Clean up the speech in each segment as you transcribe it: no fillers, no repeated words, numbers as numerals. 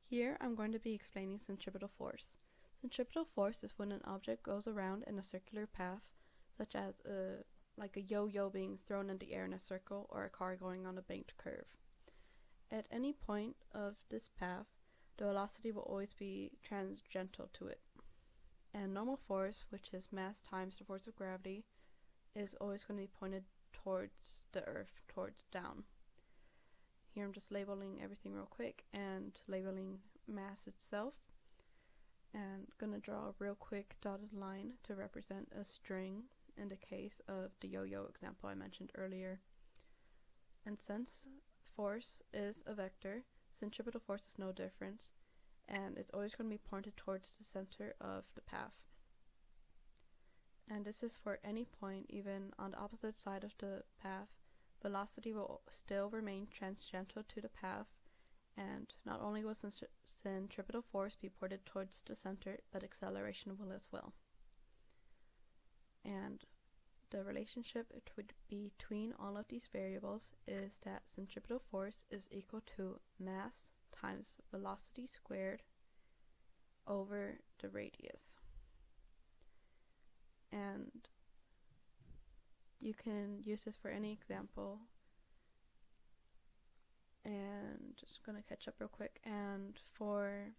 Here I'm going to be explaining centripetal force. Centripetal force is when an object goes around in a circular path, such as like a yo-yo being thrown in the air in a circle or a car going on a banked curve. At any point of this path, the velocity will always be tangential to it. And normal force, which is mass times the force of gravity, is always going to be pointed towards the earth, towards down. Here I'm just labeling everything real quick and labeling mass itself. And gonna draw a real quick dotted line to represent a string in the case of the yo-yo example I mentioned earlier. And since force is a vector, centripetal force is no difference, and it's always going to be pointed towards the center of the path. And this is for any point, even on the opposite side of the path. Velocity will still remain tangential to the path, and not only will centripetal force be pointed towards the center, but acceleration will as well. And the relationship between all of these variables is that centripetal force is equal to mass times velocity squared over the radius. And you can use this for any example. And just gonna catch up real quick. And for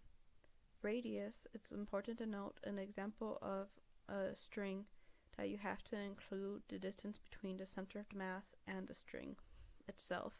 radius, it's important to note an example of a string that you have to include the distance between the center of the mass and the string itself.